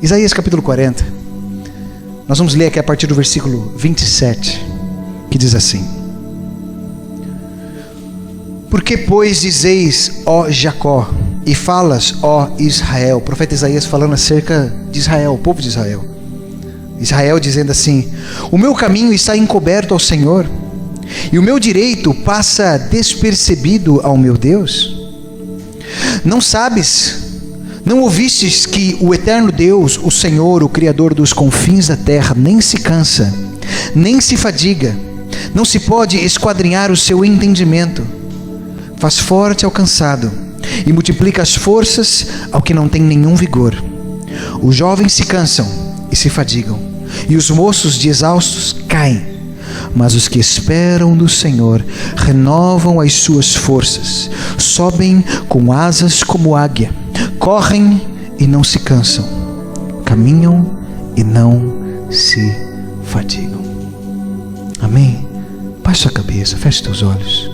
Isaías capítulo 40. Nós vamos ler aqui a partir do versículo 27, que diz assim: Por que, pois, dizeis, ó Jacó, e falas, ó Israel? O profeta Isaías falando acerca de Israel, o povo de Israel. Israel dizendo assim: o meu caminho está encoberto ao Senhor, e o meu direito passa despercebido ao meu Deus. Não sabes, não ouvistes que o eterno Deus, o Senhor, o Criador dos confins da terra, nem se cansa, nem se fadiga, não se pode esquadrinhar o seu entendimento, faz forte ao cansado e multiplica as forças ao que não tem nenhum vigor. Os jovens se cansam e se fadigam, e os moços de exaustos caem, mas os que esperam no Senhor renovam as suas forças, sobem com asas como águia, correm e não se cansam, caminham e não se fadigam. Amém? Baixe sua cabeça, feche teus olhos.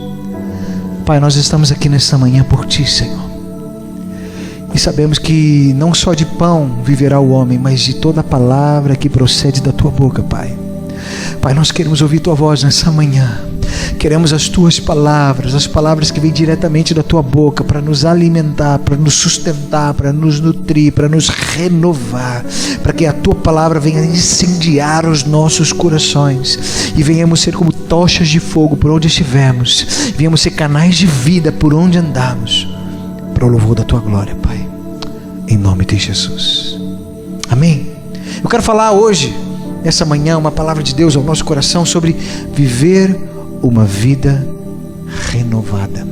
Pai, nós estamos aqui nesta manhã por Ti, Senhor, e sabemos que não só de pão viverá o homem, mas de toda a palavra que procede da Tua boca, Pai. Pai, nós queremos ouvir Tua voz nessa manhã. Queremos as Tuas palavras, as palavras que vêm diretamente da Tua boca, para nos alimentar, para nos sustentar, para nos nutrir, para nos renovar, para que a Tua palavra venha incendiar os nossos corações e venhamos ser como tochas de fogo por onde estivermos, venhamos ser canais de vida por onde andarmos, para o louvor da Tua glória, Pai, em nome de Jesus. Amém? Eu quero falar hoje, nessa manhã, uma palavra de Deus ao nosso coração sobre viver uma vida renovada.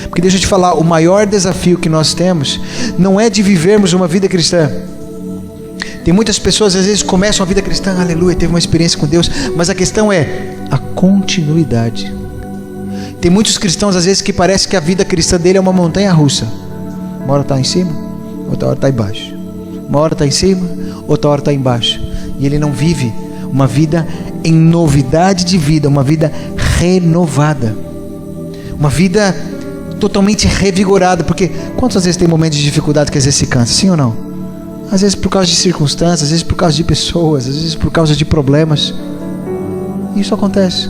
Porque deixa eu te falar, o maior desafio que nós temos não é de vivermos uma vida cristã. Tem muitas pessoas às vezes começam a vida cristã, aleluia, teve uma experiência com Deus, mas a questão é a continuidade. Tem muitos cristãos às vezes que parece que a vida cristã dele é uma montanha russa. Uma hora está em cima, outra hora está embaixo. Uma hora está em cima, outra hora está embaixo. E ele não vive uma vida em novidade de vida, uma vida renovada, uma vida totalmente revigorada. Porque quantas vezes tem momentos de dificuldade que às vezes se cansa, sim ou não? Às vezes por causa de circunstâncias, às vezes por causa de pessoas, às vezes por causa de problemas. Isso acontece.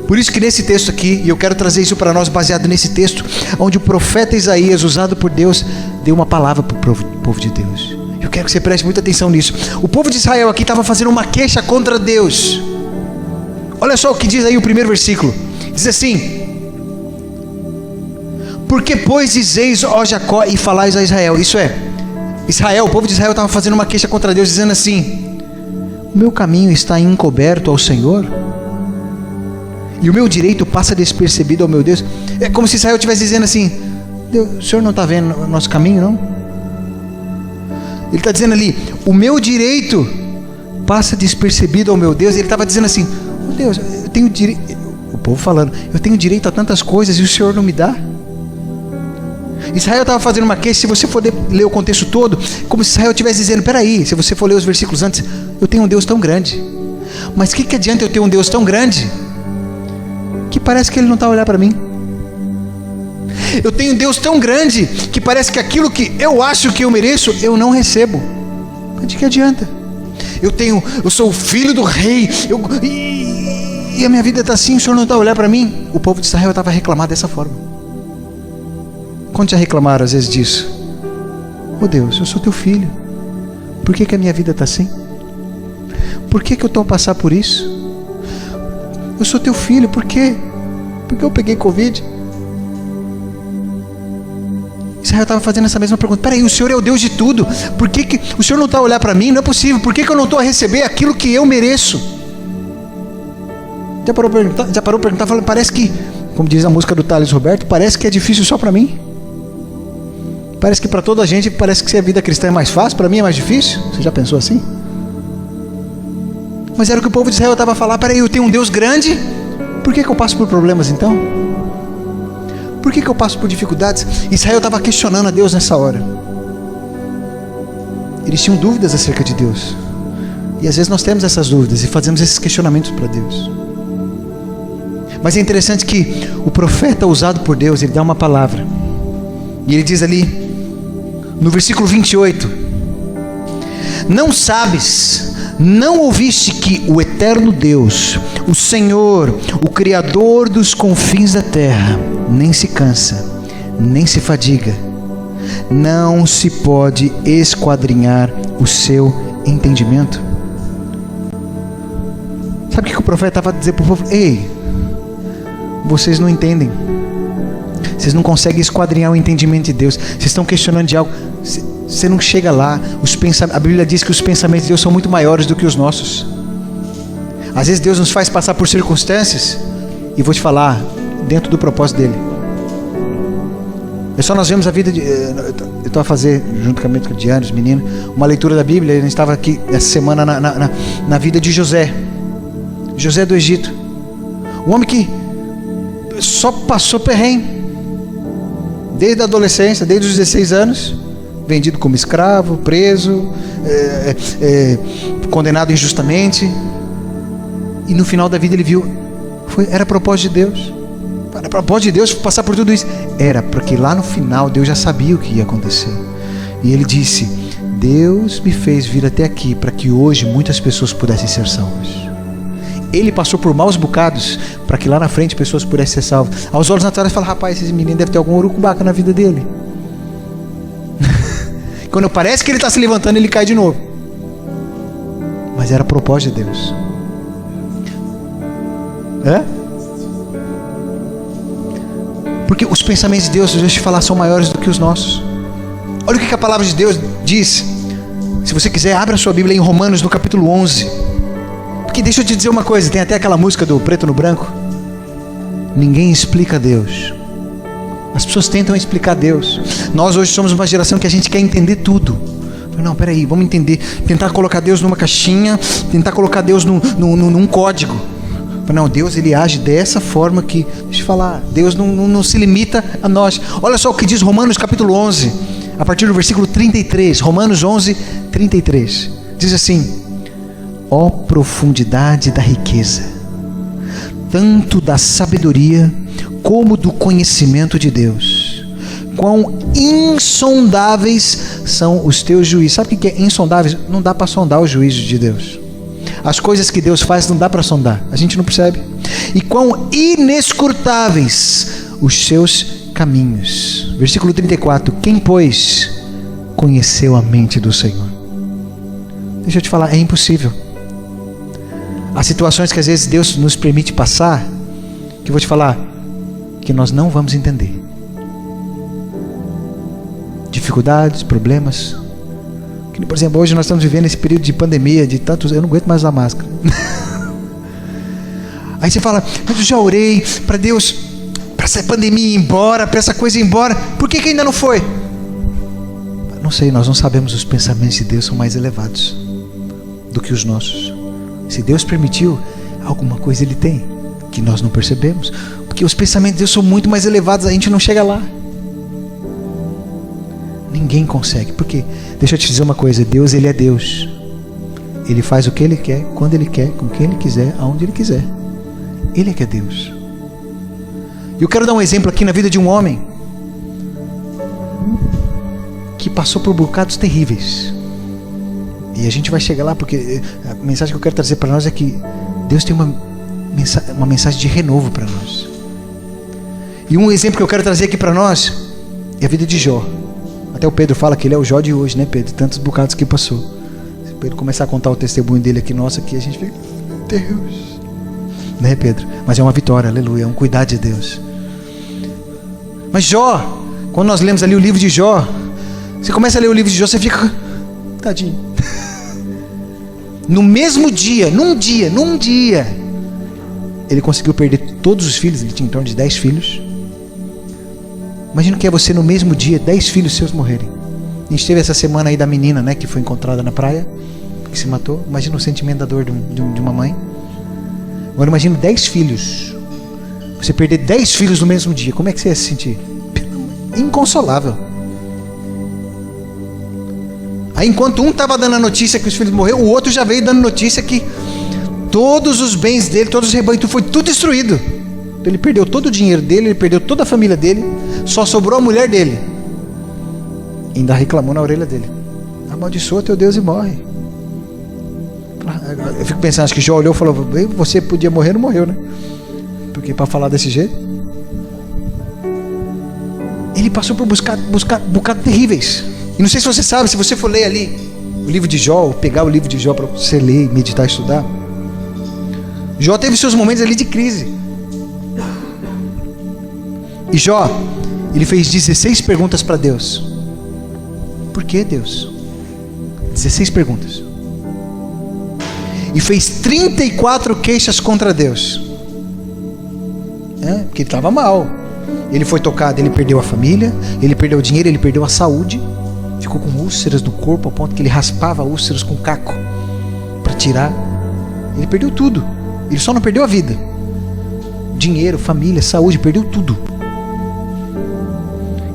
Por isso que nesse texto aqui, e eu quero trazer isso para nós baseado nesse texto, onde o profeta Isaías, usado por Deus, deu uma palavra para o povo de Deus. Eu quero que você preste muita atenção nisso. O povo de Israel aqui estava fazendo uma queixa contra Deus. Olha só o que diz aí o primeiro versículo. Diz assim: Por que, pois, dizeis, ó Jacó, e falais a Israel? Isso é, Israel, o povo de Israel estava fazendo uma queixa contra Deus, dizendo assim: o meu caminho está encoberto ao Senhor, e o meu direito passa despercebido ao meu Deus. É como se Israel estivesse dizendo assim: Deus, o Senhor não está vendo o nosso caminho, não? Ele está dizendo ali: o meu direito passa despercebido ao meu Deus. Ele estava dizendo assim: oh Deus, eu tenho direito. O povo falando: eu tenho direito a tantas coisas e o Senhor não me dá. Israel estava fazendo uma queixa. Se você for ler o contexto todo, como se Israel estivesse dizendo: peraí, se você for ler os versículos antes, eu tenho um Deus tão grande, mas que adianta eu ter um Deus tão grande que parece que Ele não está a olhar para mim? Eu tenho um Deus tão grande que parece que aquilo que eu acho que eu mereço, eu não recebo. De que adianta? Eu sou o filho do rei, e a minha vida está assim, o Senhor não está a olhar para mim? O povo de Israel estava a reclamar dessa forma. Quantos já reclamaram às vezes disso? Oh Deus, eu sou teu filho, por que a minha vida está assim? Por que eu estou a passar por isso? Eu sou teu filho, por quê? Porque eu peguei Covid. Israel estava fazendo essa mesma pergunta: peraí, o Senhor é o Deus de tudo, por que o Senhor não está a olhar para mim? Não é possível, por que eu não estou a receber aquilo que eu mereço? Já parou para perguntar? Falando, parece que, como diz a música do Thales Roberto, parece que é difícil só para mim. Parece que para toda a gente, parece que se a vida cristã é mais fácil, para mim é mais difícil. Você já pensou assim? Mas era o que o povo de Israel estava a falar: peraí, eu tenho um Deus grande, por que eu passo por problemas então? Por que eu passo por dificuldades? Israel estava questionando a Deus nessa hora. Eles tinham dúvidas acerca de Deus. E às vezes nós temos essas dúvidas e fazemos esses questionamentos para Deus. Mas é interessante que o profeta usado por Deus, ele dá uma palavra. E ele diz ali, no versículo 28, Não sabes, não ouviste que o eterno Deus, o Senhor, o Criador dos confins da terra, nem se cansa, nem se fadiga, não se pode esquadrinhar o seu entendimento? Sabe o que o profeta estava a dizer para o povo? Ei, vocês não entendem, vocês não conseguem esquadrinhar o entendimento de Deus, vocês estão questionando de algo, você não chega lá. A Bíblia diz que os pensamentos de Deus são muito maiores do que os nossos. Às vezes Deus nos faz passar por circunstâncias, e vou te falar, dentro do propósito dele. É só nós vemos a vida de... Eu estou a fazer, juntamente com o Diário, os meninos, uma leitura da Bíblia. A gente estava aqui essa semana na vida de José do Egito. Um homem que só passou perrengue, desde a adolescência, desde os 16 anos, vendido como escravo, preso, condenado injustamente, e no final da vida ele viu, era propósito de Deus. Era propósito de Deus passar por tudo isso. Era porque lá no final Deus já sabia o que ia acontecer, e ele disse: Deus me fez vir até aqui para que hoje muitas pessoas pudessem ser salvas. Ele passou por maus bocados para que lá na frente pessoas pudessem ser salvas. Aos olhos naturais fala: rapaz, esse menino deve ter algum urucubaca na vida dele. Quando parece que ele está se levantando, ele cai de novo. Mas era propósito de Deus. Porque os pensamentos de Deus, deixa eu te falar, são maiores do que os nossos. Olha o que a palavra de Deus diz. Se você quiser, abra a sua Bíblia em Romanos, no capítulo 11. Porque deixa eu te dizer uma coisa, tem até aquela música do Preto no Branco. Ninguém explica Deus. As pessoas tentam explicar Deus. Nós hoje somos uma geração que a gente quer entender tudo. Não, peraí, vamos entender. Tentar colocar Deus numa caixinha, tentar colocar Deus num código. Não, Deus ele age dessa forma que... Deixa eu falar, Deus não se limita a nós. Olha só o que diz Romanos capítulo 11, a partir do versículo 33. Romanos 11, 33. Diz assim: ó profundidade da riqueza, tanto da sabedoria como do conhecimento de Deus. Quão insondáveis são os teus juízos. Sabe o que é insondáveis? Não dá para sondar os juízos de Deus. As coisas que Deus faz não dá para sondar, a gente não percebe. E quão inescrutáveis os seus caminhos. Versículo 34. Quem, pois, conheceu a mente do Senhor? Deixa eu te falar, é impossível. Há situações que às vezes Deus nos permite passar, que eu vou te falar, que nós não vamos entender. Dificuldades, problemas. Por exemplo, hoje nós estamos vivendo esse período de pandemia, de tantos... Eu não aguento mais usar máscara. Aí você fala: mas eu já orei para Deus, para essa pandemia ir embora, para essa coisa ir embora. Por que ainda não foi? Não sei, nós não sabemos. Os pensamentos de Deus são mais elevados do que os nossos. Se Deus permitiu, alguma coisa Ele tem que nós não percebemos. Porque os pensamentos de Deus são muito mais elevados, a gente não chega lá. Ninguém consegue. Porque, deixa eu te dizer uma coisa, Deus ele é Deus. Ele faz o que Ele quer, quando Ele quer, com quem Ele quiser, aonde Ele quiser. Ele é que é Deus. E eu quero dar um exemplo aqui na vida de um homem que passou por bocados terríveis. E a gente vai chegar lá, porque a mensagem que eu quero trazer para nós é que Deus tem uma mensagem de renovo para nós. E um exemplo que eu quero trazer aqui para nós é a vida de Jó. Até o Pedro fala que ele é o Jó de hoje, né, Pedro? Tantos bocados que passou. Se o Pedro começar a contar o testemunho dele aqui, nossa, aqui a gente fica: Deus, né, Pedro? Mas é uma vitória, aleluia, é um cuidar de Deus. Mas Jó, quando nós lemos ali o livro de Jó, você começa a ler o livro de Jó, você fica: tadinho. No mesmo dia, num dia, ele conseguiu perder todos os filhos. Ele tinha em torno de 10 filhos. Imagina o que é você no mesmo dia 10 filhos seus morrerem. A gente teve essa semana aí da menina, né, que foi encontrada na praia, que se matou. Imagina o sentimento da dor de uma mãe. Agora imagina 10 filhos. Você perder 10 filhos no mesmo dia. Como é que você ia se sentir? Inconsolável. Aí enquanto um estava dando a notícia que os filhos morreram, o outro já veio dando notícia que todos os bens dele, todos os rebanhos, foi tudo destruído. Ele perdeu todo o dinheiro dele, ele perdeu toda a família dele, só sobrou a mulher dele. E ainda reclamou na orelha dele: amaldiçoa teu Deus e morre. Eu fico pensando, acho que Jó olhou e falou: você podia morrer, não morreu, né? Porque para falar desse jeito, ele passou por buscar bocados terríveis. E não sei se você sabe, se você for ler ali o livro de Jó, ou pegar o livro de Jó para você ler, meditar, estudar, Jó teve seus momentos ali de crise. E Jó, ele fez 16 perguntas para Deus. Por que, Deus? 16 perguntas. E fez 34 queixas contra Deus. Porque ele estava mal. Ele foi tocado, ele perdeu a família, ele perdeu o dinheiro, ele perdeu a saúde. Ficou com úlceras no corpo, ao ponto que ele raspava úlceras com caco para tirar. Ele perdeu tudo. Ele só não perdeu a vida. Dinheiro, família, saúde, perdeu tudo.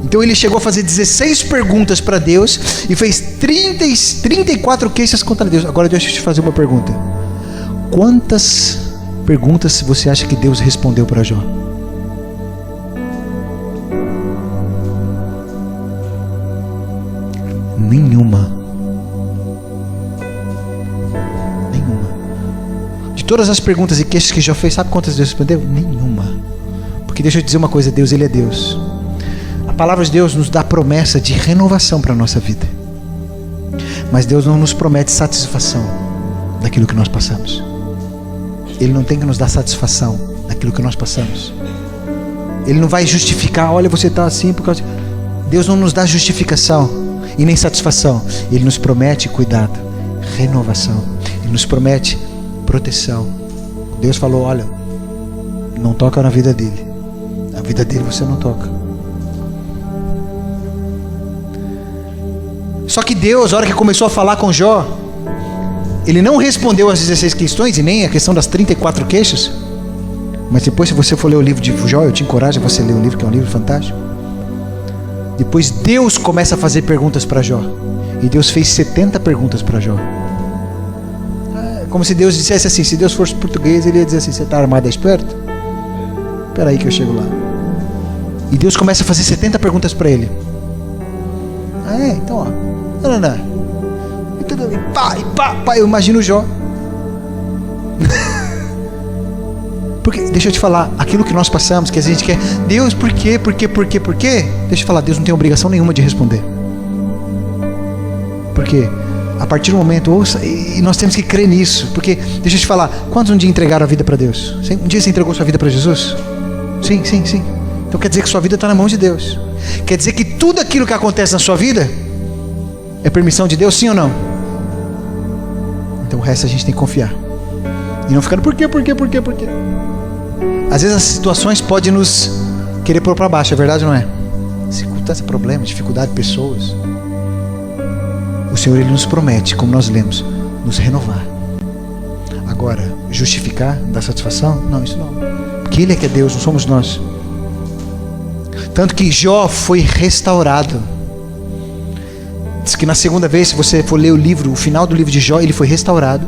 Então ele chegou a fazer 16 perguntas para Deus e fez 34 queixas contra Deus. Agora deixa eu te fazer uma pergunta. Quantas perguntas você acha que Deus respondeu para Jó? Nenhuma. De todas as perguntas e queixas que Jó fez, sabe quantas Deus respondeu? Nenhuma. Porque deixa eu te dizer uma coisa, Deus, Ele é Deus. A palavra de Deus nos dá promessa de renovação para a nossa vida. Mas Deus não nos promete satisfação daquilo que nós passamos. Ele não tem que nos dar satisfação daquilo que nós passamos. Ele não vai justificar, olha, você está assim por causa... Deus não nos dá justificação e nem satisfação. Ele nos promete cuidado, renovação. Ele nos promete proteção. Deus falou, olha, não toca na vida dele. A vida dele você não toca. Só que Deus, a hora que começou a falar com Jó, Ele não respondeu as 16 questões e nem a questão das 34 queixas. Mas depois, se você for ler o livro de Jó, eu te encorajo a você ler o livro, que é um livro fantástico. Depois Deus começa a fazer perguntas para Jó. E Deus fez 70 perguntas para Jó. Como se Deus dissesse assim, se Deus fosse português, Ele ia dizer assim, você está armado, é esperto? Espera aí que eu chego lá. E Deus começa a fazer 70 perguntas para ele. Então ó. E tudo ali, pá, eu imagino Jó. Porque, deixa eu te falar, aquilo que nós passamos, que a gente quer, Deus, por quê? Deixa eu te falar, Deus não tem obrigação nenhuma de responder. Porque a partir do momento, ouça, e nós temos que crer nisso. Porque, deixa eu te falar, quantos um dia entregaram a vida para Deus? Um dia você entregou sua vida para Jesus? Sim. Então quer dizer que sua vida está na mão de Deus. Quer dizer que tudo aquilo que acontece na sua vida é permissão de Deus, sim ou não? Então o resto a gente tem que confiar. E não ficar por quê? Às vezes as situações podem nos querer pôr para baixo, é verdade ou não é? Circunstância, problema, dificuldade, pessoas. O Senhor, Ele nos promete, como nós lemos, nos renovar. Agora, justificar, dar satisfação? Não, isso não. Porque Ele é que é Deus, não somos nós. Tanto que Jó foi restaurado. Diz que na segunda vez, se você for ler o final do livro de Jó, ele foi restaurado.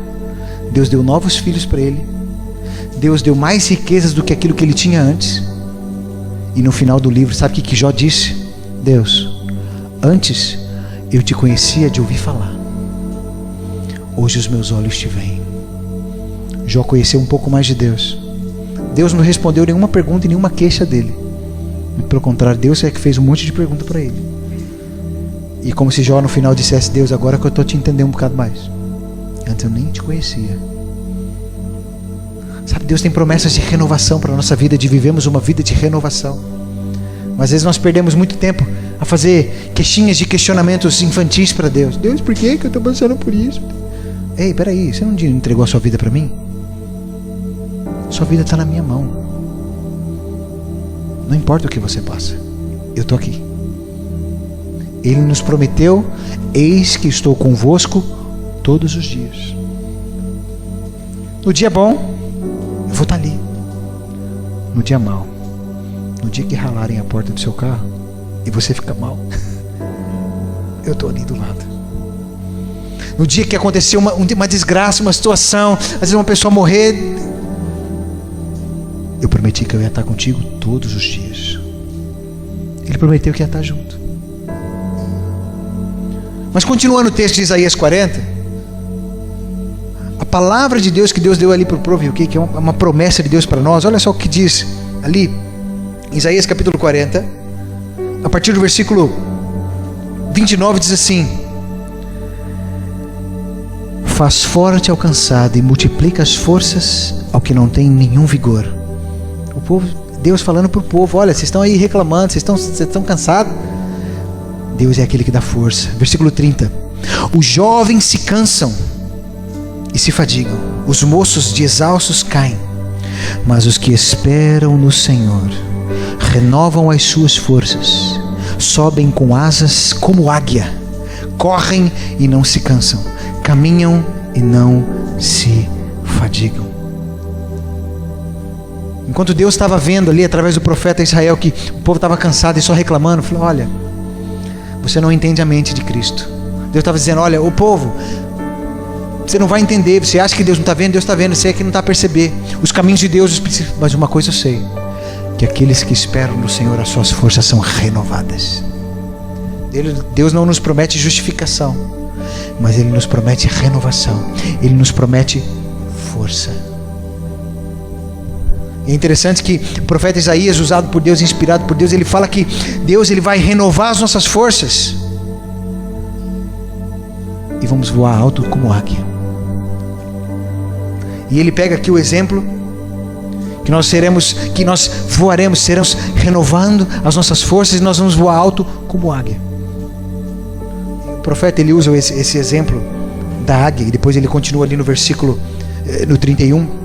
Deus deu novos filhos para ele. Deus deu mais riquezas do que aquilo que ele tinha antes. E no final do livro, sabe o que Jó disse? Deus, antes eu te conhecia de ouvir falar. Hoje os meus olhos te veem. Jó conheceu um pouco mais de Deus. Deus não respondeu nenhuma pergunta e nenhuma queixa dele. Pelo contrário, Deus é que fez um monte de pergunta para ele. E como se Jó no final dissesse, Deus, agora que eu estou te entendendo um bocado mais. Antes eu nem te conhecia. Sabe, Deus tem promessas de renovação para a nossa vida, de vivermos uma vida de renovação. Mas às vezes nós perdemos muito tempo a fazer queixinhas de questionamentos infantis para Deus. Deus, por que eu estou passando por isso? Ei, peraí, você não entregou a sua vida para mim? Sua vida está na minha mão. Não importa o que você passa, eu estou aqui. Ele nos prometeu, eis que estou convosco todos os dias. No dia bom, eu vou estar ali. No dia mau, no dia que ralarem a porta do seu carro e você fica mal, eu estou ali do lado. No dia que aconteceu uma desgraça, uma situação, às vezes uma pessoa morrer, eu prometi que eu ia estar contigo todos os dias. Ele prometeu que ia estar junto. Mas continuando o texto de Isaías 40, A palavra de Deus que Deus deu ali para o povo, que é uma promessa de Deus para nós. Olha só o que diz ali, Isaías capítulo 40, a partir do versículo 29, diz assim: faz forte ao cansado e multiplica as forças ao que não tem nenhum vigor. O povo, Deus falando para o povo: olha, vocês estão aí reclamando, vocês estão cansados. Deus é aquele que dá força. Versículo 30: os jovens se cansam e se fadigam, os moços de exaustos caem, mas os que esperam no Senhor renovam as suas forças, sobem com asas como águia, correm e não se cansam, caminham e não se fadigam. Enquanto Deus estava vendo ali através do profeta Israel que o povo estava cansado e só reclamando, falou: olha, você não entende a mente de Cristo. Deus estava dizendo: olha, o povo, você não vai entender, você acha que Deus não está vendo, Deus está vendo, você é que não está a perceber os caminhos de Deus. Mas uma coisa eu sei, que aqueles que esperam no Senhor, as suas forças são renovadas. Deus não nos promete justificação, mas Ele nos promete renovação, Ele nos promete força. E é interessante que o profeta Isaías, usado por Deus, inspirado por Deus, ele fala que Deus ele vai renovar as nossas forças e vamos voar alto como águia. E ele pega aqui o exemplo que nós voaremos, seremos renovando as nossas forças e nós vamos voar alto como águia. O profeta ele usa esse exemplo da águia e depois ele continua ali no versículo no 31,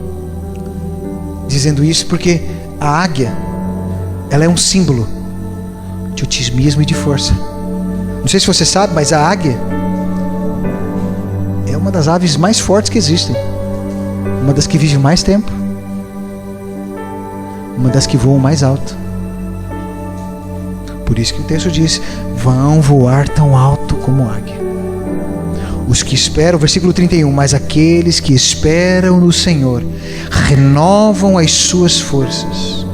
dizendo isso porque a águia, ela é um símbolo de otimismo e de força. Não sei se você sabe, mas a águia é uma das aves mais fortes que existem, uma das que vive mais tempo, uma das que voam mais alto. Por isso que o texto diz: vão voar tão alto como águia. Os que esperam, versículo 31, mas aqueles que esperam no Senhor renovam as suas forças,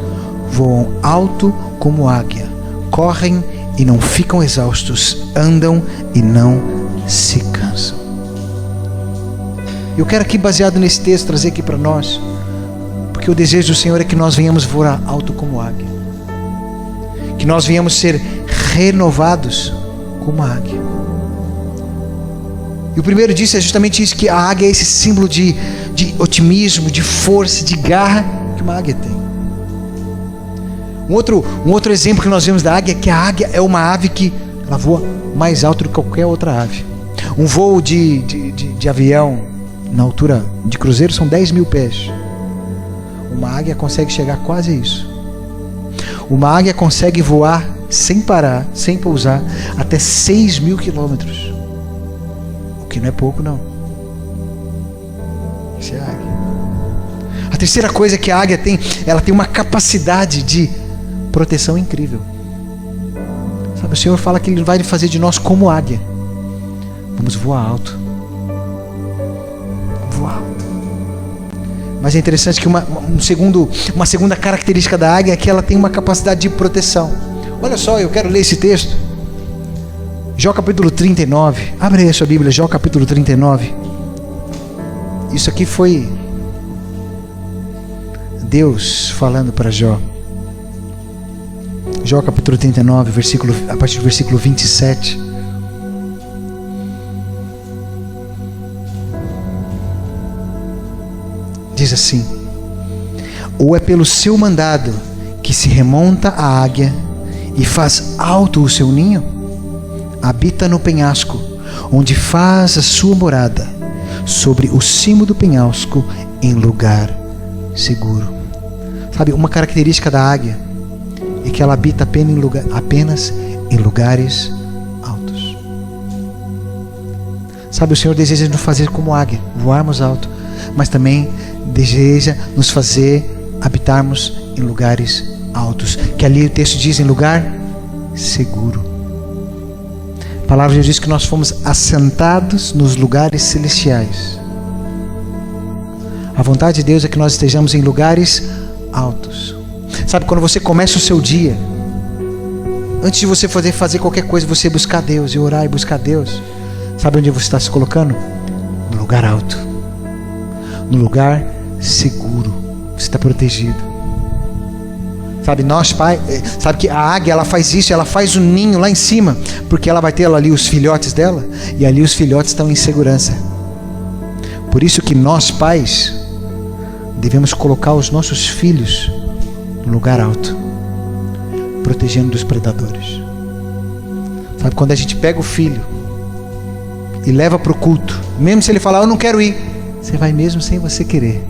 voam alto como águia, correm e não ficam exaustos, andam e não se cansam. Eu quero aqui, baseado nesse texto, trazer aqui para nós, porque o desejo do Senhor é que nós venhamos voar alto como águia, que nós venhamos ser renovados como águia. E o primeiro disso é justamente isso, que a águia é esse símbolo de otimismo, de força, de garra que uma águia tem. Um outro exemplo que nós vemos da águia é que a águia é uma ave que ela voa mais alto do que qualquer outra ave. Um voo de avião na altura de cruzeiro são 10 mil pés. Uma águia consegue chegar quase a isso. Uma águia consegue voar sem parar, sem pousar, até 6 mil quilômetros. O que não é pouco, não. Isso é a águia. A terceira coisa que a águia tem, ela tem uma capacidade de proteção incrível. Sabe, o Senhor fala que Ele vai fazer de nós como águia. Vamos voar alto. Voar alto. Mas é interessante que uma segunda característica da águia é que ela tem uma capacidade de proteção. Olha só, eu quero ler esse texto. Jó capítulo 39. Abre aí a sua Bíblia, Jó capítulo 39. Isso aqui foi Deus falando para Jó. Jó capítulo 39, a partir do versículo 27. Diz assim: ou é pelo seu mandado que se remonta a águia e faz alto o seu ninho? Habita no penhasco, onde faz a sua morada, sobre o cimo do penhasco, em lugar seguro. Sabe, uma característica da águia é que ela habita apenas em lugares altos. Sabe, o Senhor deseja nos fazer como águia, voarmos alto, mas também deseja nos fazer habitarmos em lugares altos, que ali o texto diz em lugar seguro. A palavra de Deus diz que nós fomos assentados nos lugares celestiais. A vontade de Deus é que nós estejamos em lugares altos. Sabe, quando você começa o seu dia, antes de você fazer qualquer coisa, você buscar Deus e orar e buscar Deus, sabe onde você está se colocando? No lugar alto. no lugar seguro. Você está protegido. Sabe, nós pai, sabe que a águia, ela faz isso, ela faz o ninho lá em cima, porque ela vai ter ali os filhotes dela, e ali os filhotes estão em segurança. Por isso que nós pais devemos colocar os nossos filhos no lugar alto, protegendo dos predadores. Sabe, quando a gente pega o filho e leva para o culto, mesmo se ele falar, eu não quero ir, você vai mesmo sem você querer.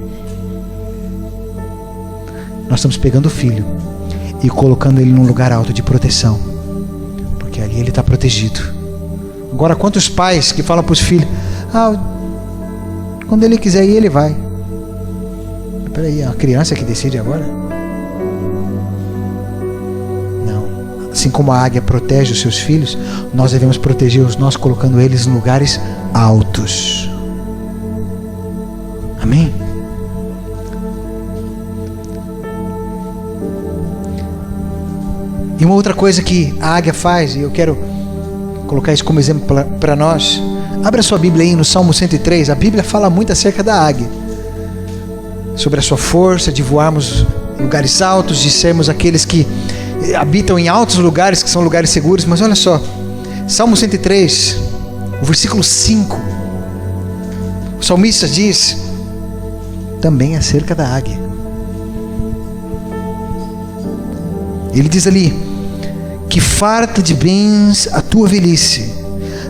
Nós estamos pegando o filho e colocando ele num lugar alto de proteção, porque ali ele está protegido. Agora, quantos pais que falam para os filhos, quando ele quiser ir, ele vai. Peraí, é uma criança que decide agora? Não. Assim como a águia protege os seus filhos, nós devemos proteger os nossos, colocando eles em lugares altos. Amém? E uma outra coisa que a águia faz, e eu quero colocar isso como exemplo para nós. Abra sua Bíblia aí no Salmo 103. A Bíblia fala muito acerca da águia, sobre a sua força de voarmos em lugares altos, de sermos aqueles que habitam em altos lugares, que são lugares seguros. Mas olha só, Salmo 103, o versículo 5, o salmista diz também acerca da águia. Ele diz ali: que farta de bens a tua velhice,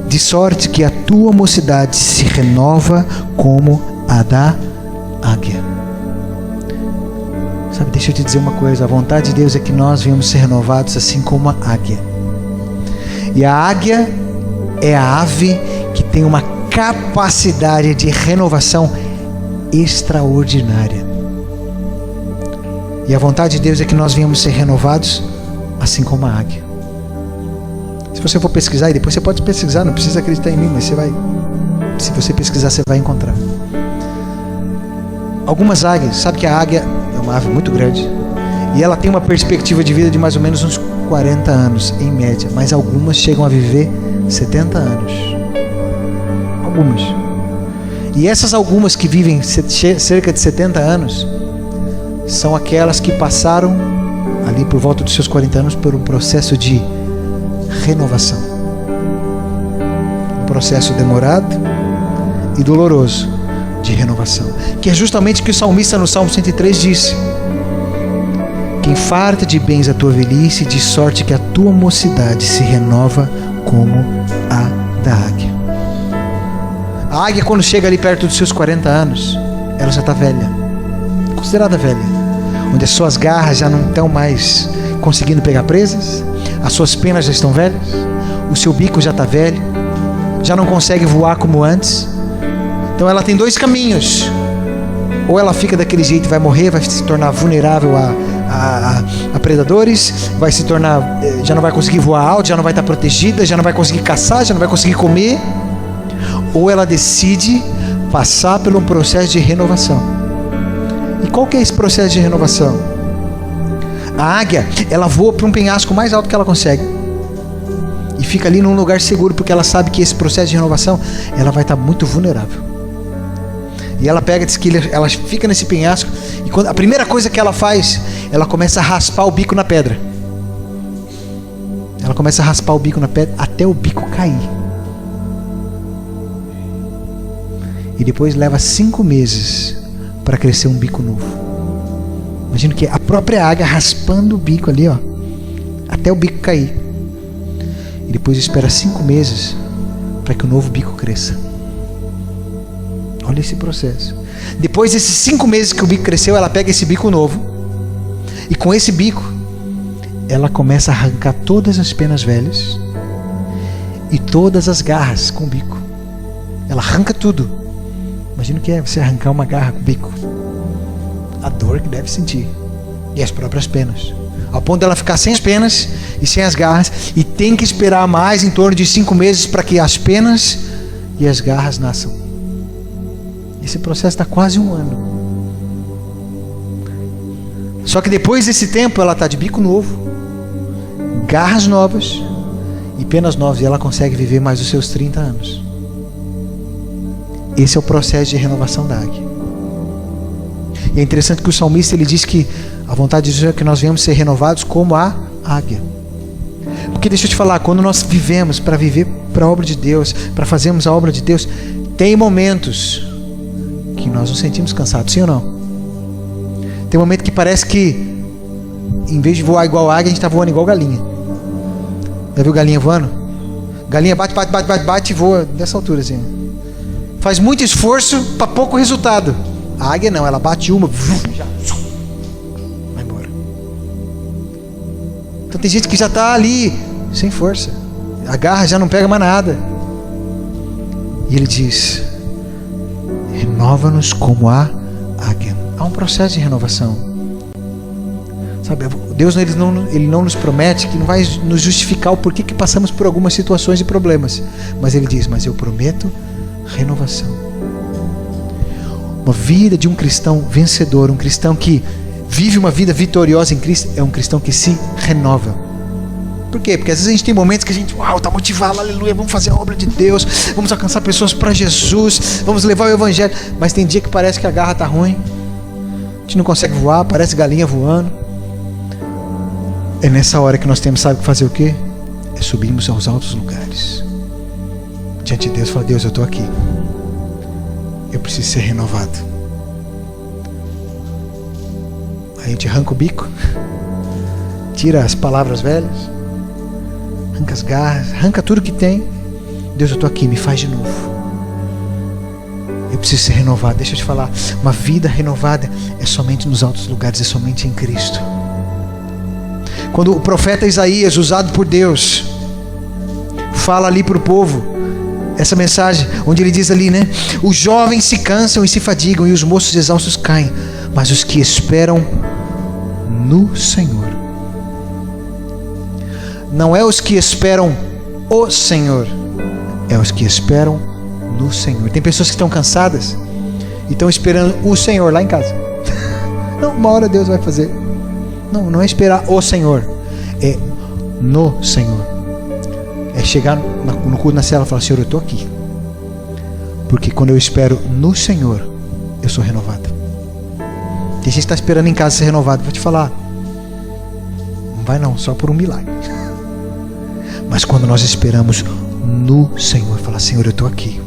de sorte que a tua mocidade se renova como a da águia. Sabe, deixa eu te dizer uma coisa, a vontade de Deus é que nós venhamos ser renovados assim como a águia. E a águia é a ave que tem uma capacidade de renovação extraordinária. E a vontade de Deus é que nós venhamos ser renovados assim como a águia. Se você for pesquisar, e depois você pode pesquisar, não precisa acreditar em mim, mas você vai, se você pesquisar, você vai encontrar. Algumas águias, sabe que a águia é uma ave muito grande, e ela tem uma perspectiva de vida de mais ou menos uns 40 anos, em média, mas algumas chegam a viver 70 anos. Algumas. E essas algumas que vivem cerca de 70 anos, são aquelas que passaram ali por volta dos seus 40 anos por um processo de renovação. Um processo demorado e doloroso de renovação, que é justamente o que o salmista no Salmo 103 disse: quem farta de bens a tua velhice, de sorte que a tua mocidade se renova como a da águia. A águia, quando chega ali perto dos seus 40 anos, ela já está velha, considerada velha, onde as suas garras já não estão mais conseguindo pegar presas, as suas penas já estão velhas, o seu bico já está velho, já não consegue voar como antes. Então ela tem dois caminhos: ou ela fica daquele jeito e vai morrer, vai se tornar vulnerável a predadores, vai se tornar, já não vai conseguir voar alto, já não vai estar protegida, já não vai conseguir caçar, já não vai conseguir comer. Ou ela decide passar por um processo de renovação. E qual que é esse processo de renovação? A águia, ela voa para um penhasco mais alto que ela consegue e fica ali num lugar seguro, porque ela sabe que esse processo de renovação, ela vai estar muito vulnerável. E ela pega, diz que ela fica nesse penhasco, e quando, a primeira coisa que ela faz, ela começa a raspar o bico na pedra. Ela começa a raspar o bico na pedra até o bico cair. E depois leva 5 meses para crescer um bico novo. Imagina que a própria águia raspando o bico ali, ó, até o bico cair. E depois espera 5 meses para que o novo bico cresça. Olha esse processo. Depois desses 5 meses que o bico cresceu, ela pega esse bico novo, e com esse bico ela começa a arrancar todas as penas velhas e todas as garras com o bico. Ela arranca tudo. Imagina o que é você arrancar uma garra com o bico, a dor que deve sentir, e as próprias penas, ao ponto dela ficar sem as penas e sem as garras, e tem que esperar mais em torno de 5 meses para que as penas e as garras nasçam. Esse processo está quase 1 ano. Só que depois desse tempo ela está de bico novo, garras novas e penas novas, e ela consegue viver mais os seus 30 anos. Esse é o processo de renovação da águia. E é interessante que o salmista ele diz que a vontade de Deus é que nós venhamos ser renovados como a águia. Porque deixa eu te falar, quando nós vivemos para viver para a obra de Deus, para fazermos a obra de Deus, tem momentos que nós nos sentimos cansados, sim ou não? Tem momento que parece que em vez de voar igual águia, a gente está voando igual galinha. Já viu galinha voando? Galinha bate e voa dessa altura assim. Faz muito esforço para pouco resultado. A águia não, ela bate uma, já vai embora. Então tem gente que já está ali sem força, a garra já não pega mais nada. E ele diz: renova-nos como a águia. Há um processo de renovação, sabe? Deus ele não nos promete que não vai nos justificar o porquê que passamos por algumas situações e problemas, mas ele diz: mas eu prometo renovação. Uma vida de um cristão vencedor, um cristão que vive uma vida vitoriosa em Cristo, é um cristão que se renova. Por quê? Porque às vezes a gente tem momentos que a gente, está motivado, aleluia, vamos fazer a obra de Deus, vamos alcançar pessoas para Jesus, vamos levar o evangelho, mas tem dia que parece que a garra está ruim, a gente não consegue voar, parece galinha voando. É nessa hora que nós temos, sabe, fazer o quê? É subirmos aos altos lugares diante de Deus, falar: Deus, eu estou aqui, eu preciso ser renovado. Aí a gente arranca o bico, tira as palavras velhas, arranca as garras, arranca tudo que tem. Deus, eu estou aqui, me faz de novo. Eu preciso ser renovado. Deixa eu te falar, uma vida renovada é somente nos altos lugares, é somente em Cristo. Quando o profeta Isaías, usado por Deus, fala ali para o povo essa mensagem, onde ele diz ali, né? Os jovens se cansam e se fadigam, e os moços exaustos caem, mas os que esperam no Senhor. Não é os que esperam o Senhor, é os que esperam no Senhor. Tem pessoas que estão cansadas e estão esperando o Senhor lá em casa. Não, uma hora Deus vai fazer. Não é esperar o Senhor, é no Senhor. É chegar no culto, na cela, e falar: Senhor, eu estou aqui, porque quando eu espero no Senhor, eu sou renovado. Tem gente que está esperando em casa ser renovado. Vou te falar, não vai não, só por um milagre. Mas quando nós esperamos no Senhor, fala: Senhor, eu estou aqui.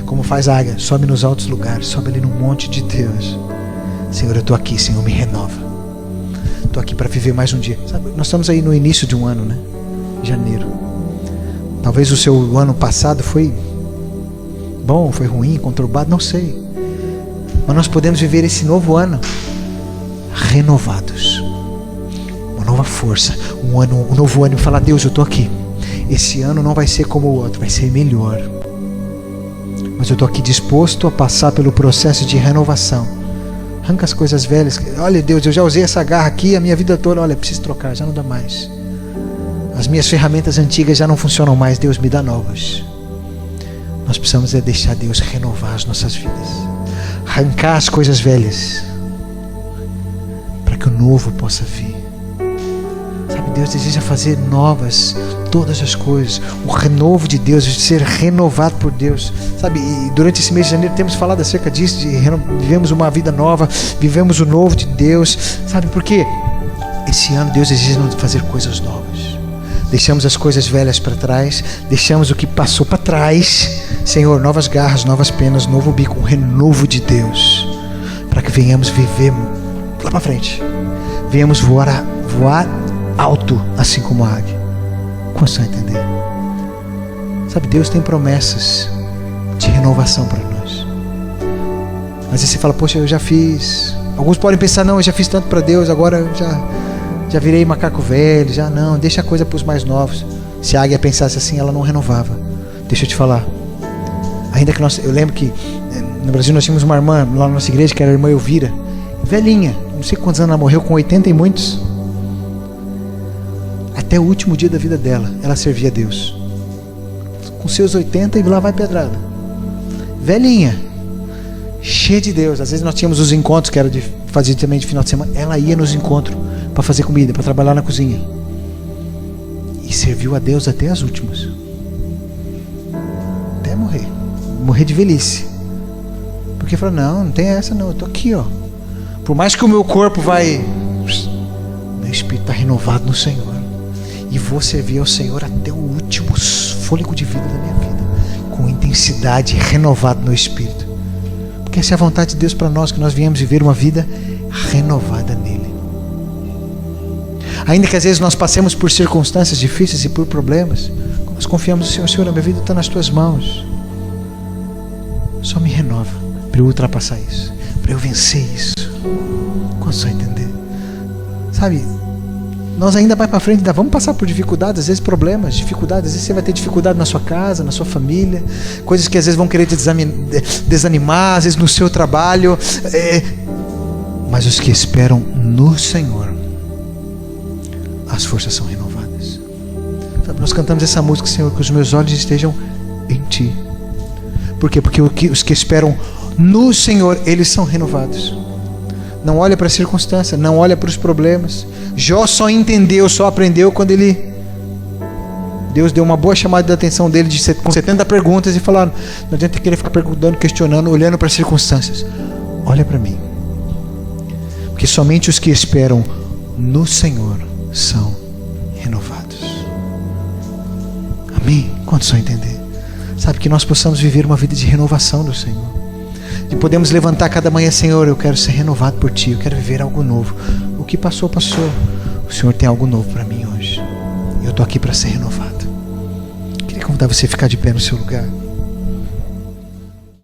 Como faz a águia, sobe nos altos lugares, sobe ali no monte de Deus. Senhor, eu estou aqui, Senhor, me renova. Estou aqui para viver mais um dia. Sabe, nós estamos aí no início de um ano, né? Janeiro. Talvez o seu ano passado foi bom, foi ruim, conturbado, não sei. Mas nós podemos viver esse novo ano renovados. Uma nova força, um novo ânimo. Falar: Deus, eu estou aqui. Esse ano não vai ser como o outro, vai ser melhor. Mas eu estou aqui disposto a passar pelo processo de renovação. Arranca as coisas velhas. Olha, Deus, eu já usei essa garra aqui a minha vida toda. Olha, preciso trocar, já não dá mais. As minhas ferramentas antigas já não funcionam mais. Deus, me dá novas. Nós precisamos deixar Deus renovar as nossas vidas, arrancar as coisas velhas, para que o novo possa vir. Sabe, Deus deseja fazer novas todas as coisas. O renovo de Deus, de ser renovado por Deus, sabe? E durante esse mês de janeiro temos falado acerca disso, de vivemos uma vida nova, vivemos o novo de Deus, sabe? Porque esse ano Deus deseja nos fazer coisas novas. Deixamos as coisas velhas para trás, deixamos o que passou para trás. Senhor, novas garras, novas penas, novo bico, um renovo de Deus, para que venhamos viver lá para frente, venhamos voar alto, assim como a águia. Começou a entender? Sabe, Deus tem promessas de renovação para nós. Às vezes você fala: poxa, eu já fiz. Alguns podem pensar: não, eu já fiz tanto para Deus, agora eu já virei macaco velho, já não, deixa a coisa para os mais novos. Se a águia pensasse assim, ela não renovava. Deixa eu te falar, ainda que eu lembro que no Brasil nós tínhamos uma irmã lá na nossa igreja, que era a irmã Elvira, velhinha, não sei quantos anos ela morreu, com 80 e muitos. Até o último dia da vida dela, ela servia a Deus. Com seus 80 e lá vai pedrada. Velhinha, cheia de Deus. Às vezes nós tínhamos os encontros, que era de fazer também de final de semana. Ela ia nos encontros para fazer comida, para trabalhar na cozinha. E serviu a Deus até as últimas. Até morrer. Morrer de velhice. Porque falou: não tem essa não, eu tô aqui, ó. Por mais que o meu corpo meu espírito está renovado no Senhor. E vou servir ao Senhor até o último fôlego de vida da minha vida, com intensidade, renovado no espírito. Porque essa é a vontade de Deus para nós, que nós viemos viver uma vida renovada nele. Ainda que às vezes nós passemos por circunstâncias difíceis e por problemas, nós confiamos no Senhor. Senhor, a minha vida está nas tuas mãos. Só me renova para eu ultrapassar isso, para eu vencer isso. Quantos vão entender? Sabe, nós ainda mais para frente ainda vamos passar por dificuldades, às vezes problemas, dificuldades. Às vezes você vai ter dificuldade na sua casa, na sua família, coisas que às vezes vão querer te desanimar, às vezes no seu trabalho. Mas os que esperam no Senhor, as forças são renovadas. Sabe, nós cantamos essa música, Senhor, que os meus olhos estejam em Ti. Por quê? Porque os que esperam no Senhor, eles são renovados. Não olha para a circunstância, não olha para os problemas. Jó só entendeu, só aprendeu quando Deus deu uma boa chamada de atenção dele com 70 perguntas e falaram: não adianta querer ficar perguntando, questionando, olhando para as circunstâncias. Olha para mim. Porque somente os que esperam no Senhor são renovados. Amém? Quantos só entender? Sabe, que nós possamos viver uma vida de renovação do Senhor. E podemos levantar cada manhã: Senhor, eu quero ser renovado por Ti, eu quero viver algo novo. O que passou, passou. O Senhor tem algo novo para mim hoje. Eu estou aqui para ser renovado. Queria convidar você a ficar de pé no seu lugar.